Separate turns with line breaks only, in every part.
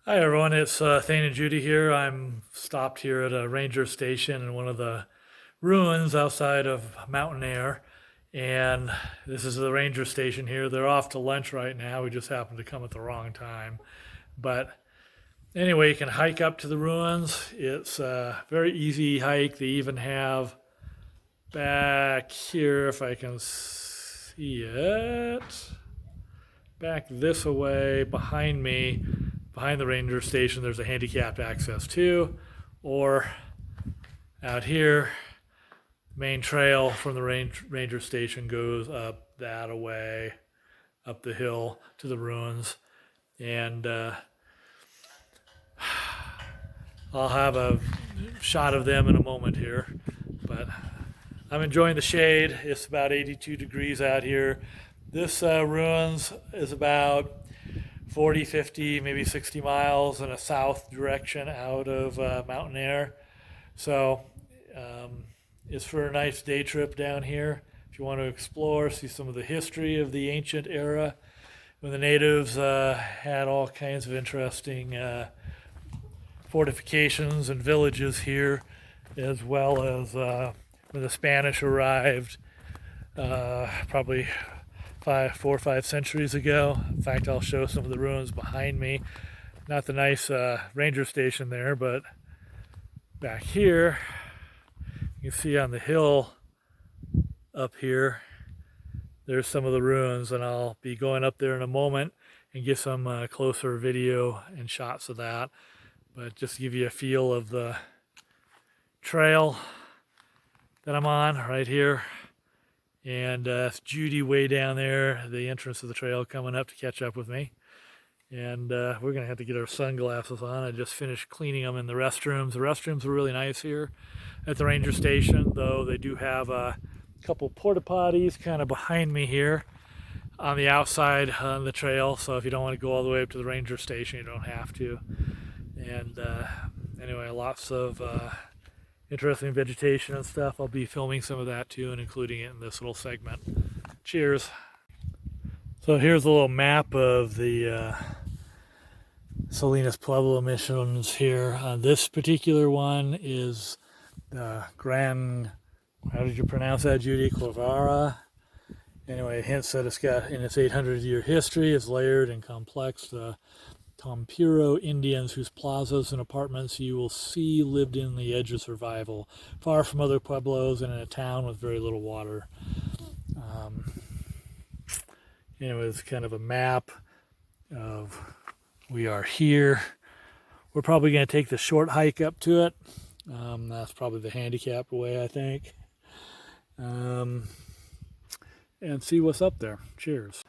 Hi everyone, it's Thane and Judy here. I'm stopped here at a ranger station in one of the ruins outside of Mountainair, and this is the ranger station here. They're off to lunch right now. We just happened to come at the wrong time. But anyway, you can hike up to the ruins. It's a very easy hike. They even have back here, if I can see it, back this away behind me. Behind the ranger station, there's a handicapped access too, or out here, main trail from the ranger station goes up that away, up the hill to the ruins, and I'll have a shot of them in a moment here, but I'm enjoying the shade. It's about 82 degrees out here. This ruins is about 40, 50, maybe 60 miles in a south direction out of Mountainair. So it's for a nice day trip down here. If you want to explore, see some of the history of the ancient era when the natives had all kinds of interesting fortifications and villages here, as well as when the Spanish arrived, probably 4 or 5 centuries ago. In fact, I'll show some of the ruins behind me. Not the nice ranger station there, but back here, you can see on the hill up here, there's some of the ruins, and I'll be going up there in a moment and get some closer video and shots of that. But just to give you a feel of the trail that I'm on right here. And it's Judy way down there, the entrance of the trail, coming up to catch up with me. And we're going to have to get our sunglasses on. I just finished cleaning them in the restrooms. The restrooms are really nice here at the ranger station, though they do have a couple porta potties kind of behind me here on the outside on the trail. So if you don't want to go all the way up to the ranger station, you don't have to. And anyway, lots of interesting vegetation and stuff. I'll be filming some of that too and including it in this little segment. Cheers. So here's a little map of the Salinas Pueblo missions here. This particular one is Gran, how did you pronounce that, Judy? Quivira. Anyway, it hints that it's got, in its 800-year history, it's layered and complex. The Tompiro Indians, whose plazas and apartments you will see lived in the edge of survival, far from other pueblos and in a town with very little water. Anyway, it's kind of a map of, we are here. We're probably going to take the short hike up to it. That's probably the handicapped way, I think. And see what's up there. Cheers.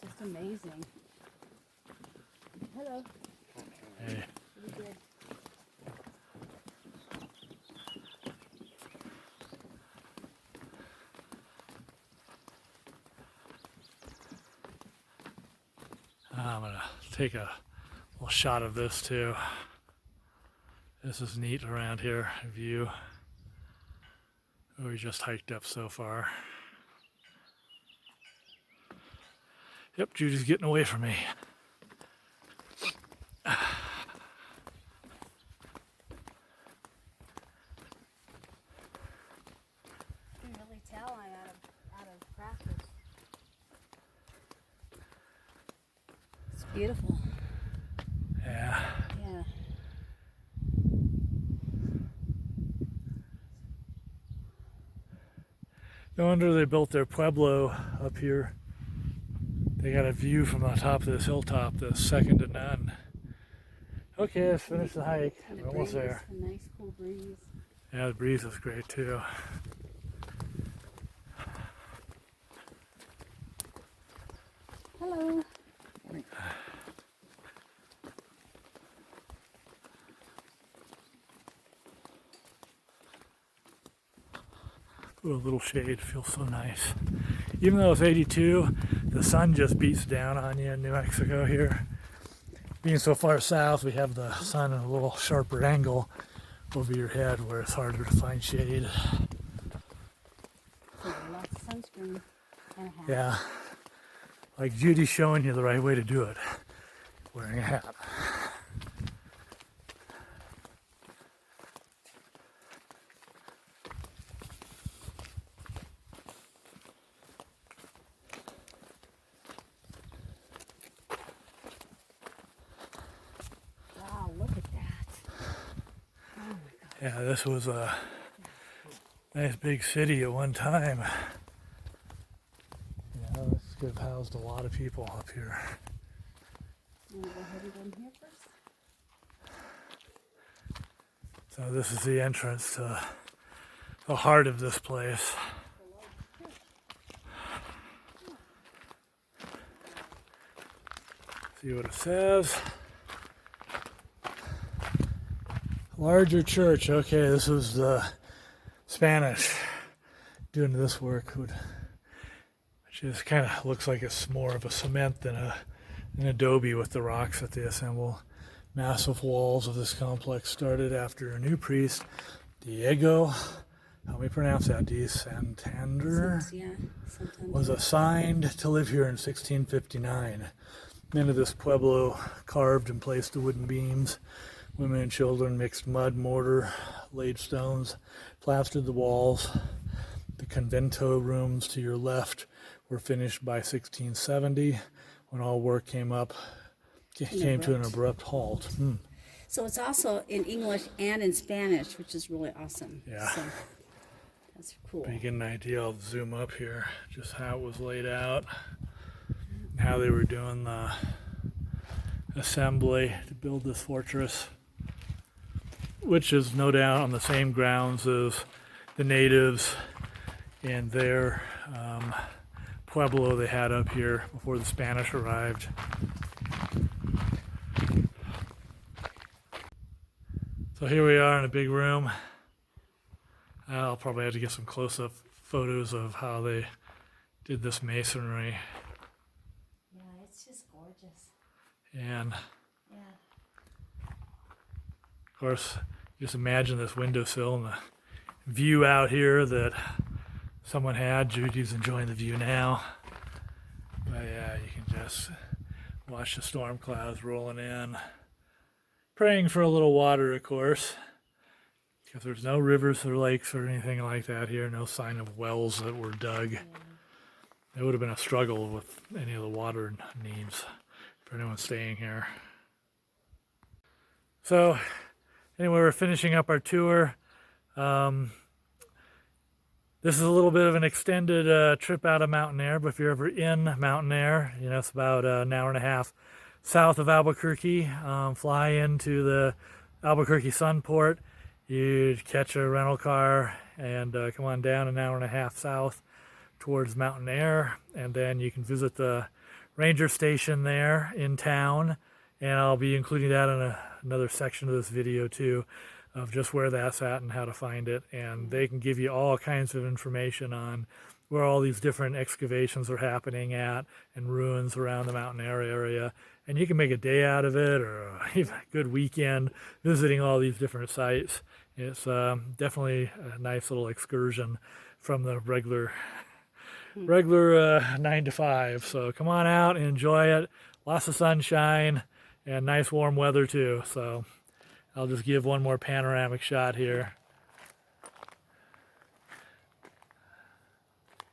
Just amazing. Hello.
Hey.
Pretty good.
I'm going to take a little shot of this too. This is neat around here, view. We just hiked up so far. Yep, Judy's getting away from me.
You can really tell I'm out of practice. It's beautiful.
Yeah.
Yeah.
No wonder they built their pueblo up here. They got a view from the top of this hilltop that's second to none. Okay, let's finish the hike.
And
We're almost there.
A nice cool breeze.
Yeah, the breeze is great too.
Hello.
Ooh, a little shade feels so nice. Even though it's 82, the sun just beats down on you in New Mexico here. being so far south, we have the sun at a little sharper angle over your head where it's harder to find shade.
So lots of sunscreen and a hat.
Yeah, like Judy's showing you the right way to do it, wearing a hat.
Wow, look at that. Oh my God.
Yeah, this was a nice big city at one time. You know, this could have housed a lot of people up here.
You want to go ahead and go in here first?
So this is the entrance to the heart of this place. See what it says. Larger church. Okay, this was the Spanish doing this work, which is kind of looks like it's more of a cement than an adobe with the rocks that they assemble. Massive walls of this complex started after a new priest, Diego, help me pronounce that, D. Santander,
Yeah, sometimes.
was assigned to live here in 1659. Men of this pueblo carved and placed the wooden beams. Women and children mixed mud, mortar, laid stones, plastered the walls. The convento rooms to your left were finished by 1670, when all work came to an abrupt halt.
So it's also in English and in Spanish, which is really awesome.
Yeah.
So that's cool.
But you get an idea, I'll zoom up here, just how it was laid out, and how they were doing the assembly to build this fortress, which is no doubt on the same grounds as the natives and their pueblo they had up here before the Spanish arrived. So here we are in a big room. I'll probably have to get some close-up photos of how they did this masonry.
Yeah, it's just gorgeous.
And
Yeah.
of course, just imagine this windowsill and the view out here that someone had. Judy's enjoying the view now. But yeah, you can just watch the storm clouds rolling in. Praying for a little water, of course, because there's no rivers or lakes or anything like that here. No sign of wells that were dug. It would have been a struggle with any of the water needs for anyone staying here. So anyway, we're finishing up our tour. This is a little bit of an extended trip out of Mountainair, but if you're ever in Mountainair, you know, it's about an hour and a half south of Albuquerque. Fly into the Albuquerque Sunport. You'd catch a rental car and come on down an hour and a half south towards Mountainair, and then you can visit the ranger station there in town, and I'll be including that in another section of this video too, of just where that's at and how to find it. And they can give you all kinds of information on where all these different excavations are happening at and ruins around the Mountainair area. And you can make a day out of it, or even a good weekend visiting all these different sites. It's definitely a nice little excursion from the regular 9 to 5. So come on out and enjoy it. Lots of sunshine and nice warm weather too. So I'll just give one more panoramic shot here.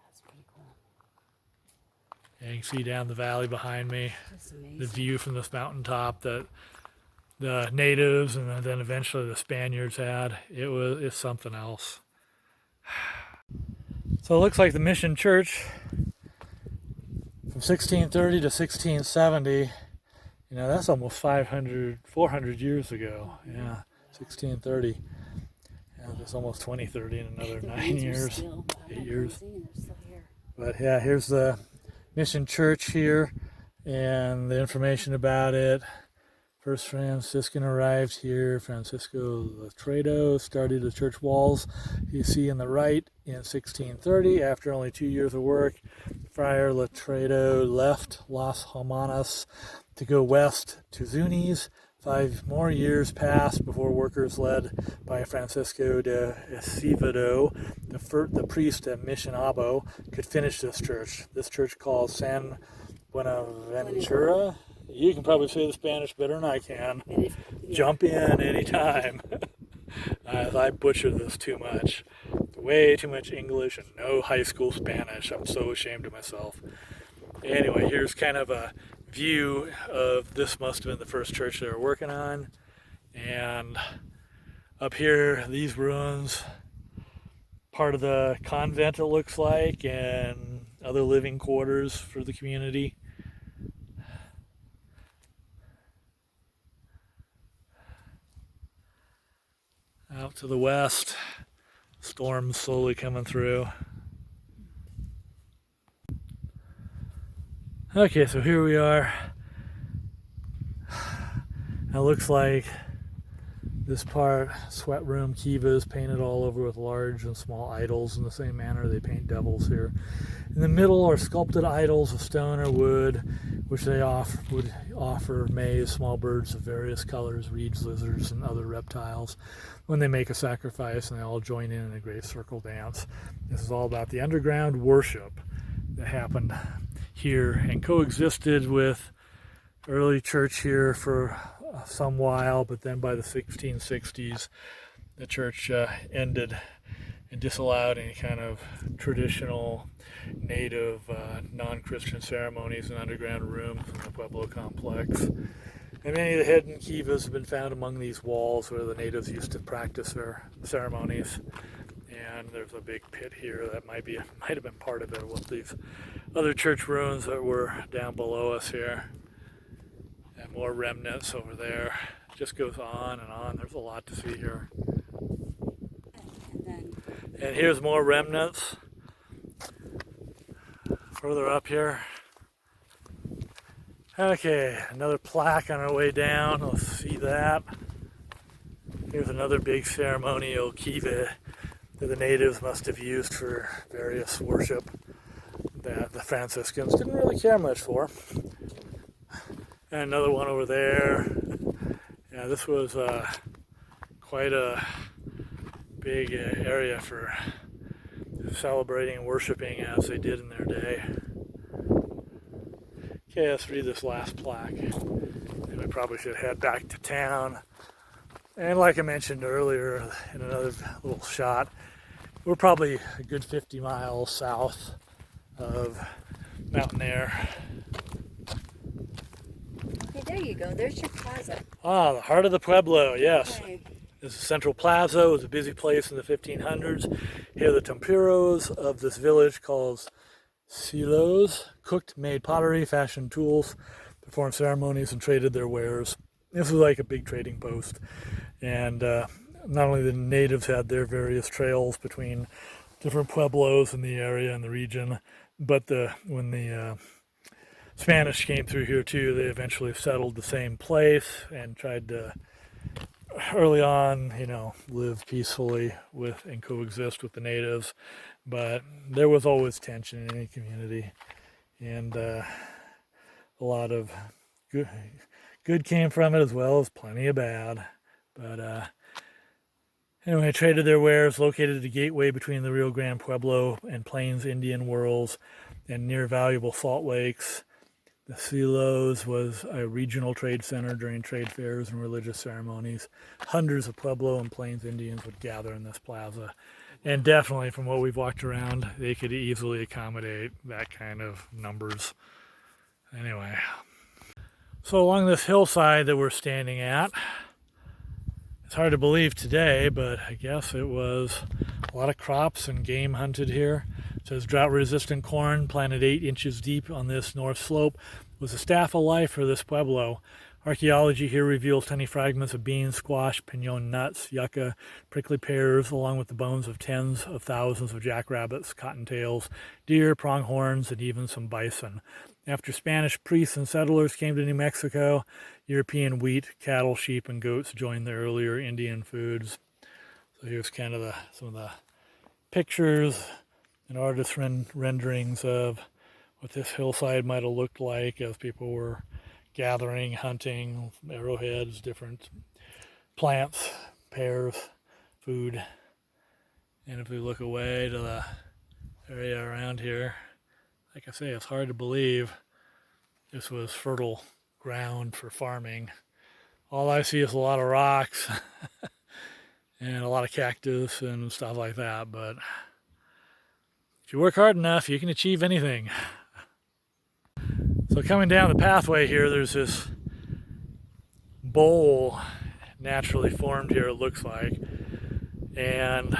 That's pretty cool.
And you can see down the valley behind me,
That's amazing.
the view from this mountaintop that the natives and then eventually the Spaniards had. It's something else. So it looks like the Mission Church from 1630 to 1670, you know, that's almost 400 years ago. Yeah, 1630. And it's almost 2030 in another
The
9
reeds are
years,
still-
8 years.
They're still here.
But yeah, here's the Mission Church here and the information about it. First Franciscan arrived here. Francisco Latredo started the church walls you see on the right in 1630. After only 2 years of work, Friar Latredo left Las Hermanas to go west to Zunis. 5 more years passed before workers led by Francisco de Acevedo, the priest at Mission Abo, could finish this church. This church called San Buenaventura. You can probably say the Spanish better than I can. Jump in anytime. I butcher this too much. Way too much English and no high school Spanish. I'm so ashamed of myself. Anyway, here's kind of a view of this. Must have been the first church they were working on. And up here, these ruins, part of the convent it looks like, and other living quarters for the community. Out to the west, storms slowly coming through. Okay, so here we are. It looks like this part, sweat room, kivas painted all over with large and small idols in the same manner they paint devils here. In the middle are sculpted idols of stone or wood, which they would offer maize, small birds of various colors, reeds, lizards, and other reptiles when they make a sacrifice, and they all join in a great circle dance. This is all about the underground worship that happened here and coexisted with early church here for some while, but then by the 1660s, the church ended and disallowed any kind of traditional native non-Christian ceremonies in underground rooms in the Pueblo complex. And many of the hidden kivas have been found among these walls where the natives used to practice their ceremonies. And there's a big pit here that might have been part of it with these other church ruins that were down below us here. And more remnants over there. It just goes on and on. There's a lot to see here. And here's more remnants further up here. Okay, another plaque on our way down. Let's see that. Here's another big ceremonial kiva that the natives must have used for various worship that the Franciscans didn't really care much for. And another one over there. Yeah, this was quite a big area for celebrating and worshiping as they did in their day. Okay, let's read this last plaque. And we probably should head back to town. And like I mentioned earlier in another little shot, we're probably a good 50 miles south of Mountainair.
Okay, there you go. There's your plaza.
Ah, the heart of the Pueblo, yes.
Okay.
This is Central Plaza. It was a busy place in the 1500s. Here the temperos of this village called silos cooked, made pottery, fashioned tools, performed ceremonies, and traded their wares. This was like a big trading post. And not only the natives had their various trails between different pueblos in the area and the region, but when the Spanish came through here too, they eventually settled the same place and tried to early on, live peacefully with and coexist with the natives. But there was always tension in any community, and a lot of good came from it as well as plenty of bad. But anyway, traded their wares, located at a gateway between the Rio Grande Pueblo and Plains Indian worlds, and near valuable salt lakes. The Silos was a regional trade center during trade fairs and religious ceremonies. Hundreds of Pueblo and Plains Indians would gather in this plaza. And definitely, from what we've walked around, they could easily accommodate that kind of numbers. Anyway, so along this hillside that we're standing at, it's hard to believe today, but I guess it was a lot of crops and game hunted here. It says drought-resistant corn planted 8 inches deep on this north slope was a staff of life for this pueblo. Archaeology here reveals tiny fragments of beans, squash, pinon nuts, yucca, prickly pears, along with the bones of tens of thousands of jackrabbits, cottontails, deer, pronghorns, and even some bison. After Spanish priests and settlers came to New Mexico, European wheat, cattle, sheep, and goats joined the earlier Indian foods. So here's kind of some of the pictures and artist renderings of what this hillside might have looked like as people were gathering, hunting, arrowheads, different plants, pears, food. And if we look away to the area around here, like I say, it's hard to believe this was fertile ground for farming. All I see is a lot of rocks and a lot of cactus and stuff like that, but if you work hard enough, you can achieve anything. So coming down the pathway here, there's this bowl naturally formed here, it looks like. And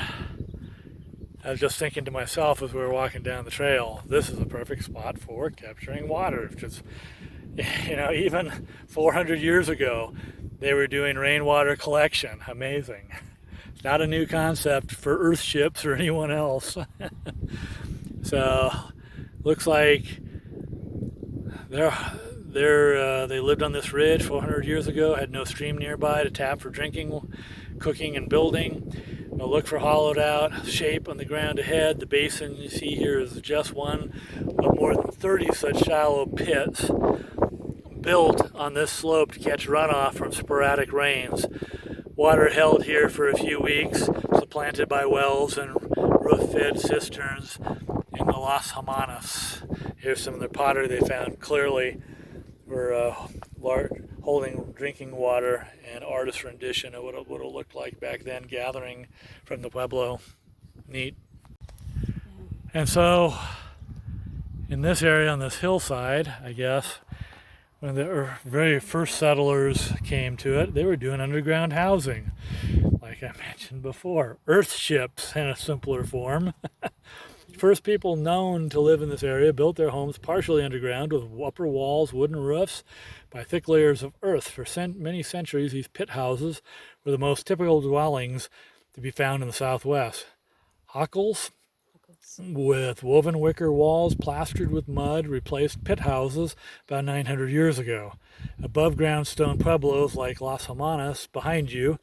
I was just thinking to myself as we were walking down the trail, this is a perfect spot for capturing water. Because, even 400 years ago, they were doing rainwater collection. Amazing. It's not a new concept for earth ships or anyone else. So, looks like they lived on this ridge 400 years ago, had no stream nearby to tap for drinking, cooking, and building. Now look for hollowed out shape on the ground ahead. The basin you see here is just one of more than 30 such shallow pits built on this slope to catch runoff from sporadic rains. Water held here for a few weeks, supplanted by wells and roof-fed cisterns in the Las Hermanas. Here's some of the pottery they found clearly for holding drinking water and artist rendition of what it would have looked like back then, gathering from the Pueblo. Neat. And so, in this area on this hillside, I guess, when the very first settlers came to it, they were doing underground housing. Like I mentioned before, earth ships in a simpler form. First people known to live in this area built their homes partially underground with upper walls, wooden roofs, by thick layers of earth. For many centuries, these pit houses were the most typical dwellings to be found in the Southwest. Hockles with woven wicker walls plastered with mud replaced pit houses about 900 years ago. Above-ground stone pueblos like Las Hermanas behind you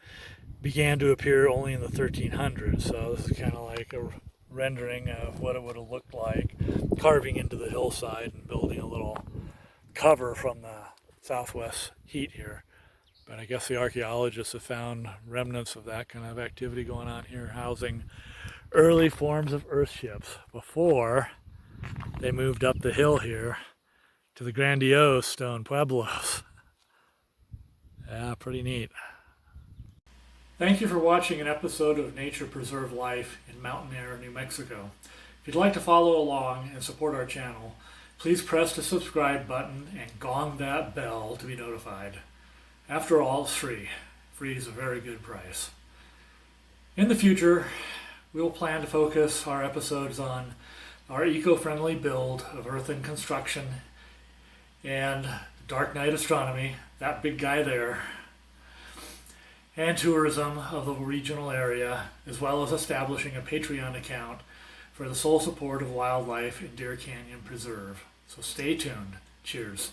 began to appear only in the 1300s. So this is kind of like a rendering of what it would have looked like, carving into the hillside and building a little cover from the southwest heat here. But I guess the archaeologists have found remnants of that kind of activity going on here, housing early forms of earth ships before they moved up the hill here to the grandiose stone pueblos. Yeah, pretty neat. Thank you for watching an episode of Nature Preserved Life in Mountainair, New Mexico. If you'd like to follow along and support our channel, please press the subscribe button and gong that bell to be notified. After all, it's free. Free is a very good price. In the future, we'll plan to focus our episodes on our eco-friendly build of earthen construction and dark night astronomy, that big guy there, and tourism of the regional area, as well as establishing a Patreon account for the sole support of wildlife in Deer Canyon Preserve. So stay tuned. Cheers.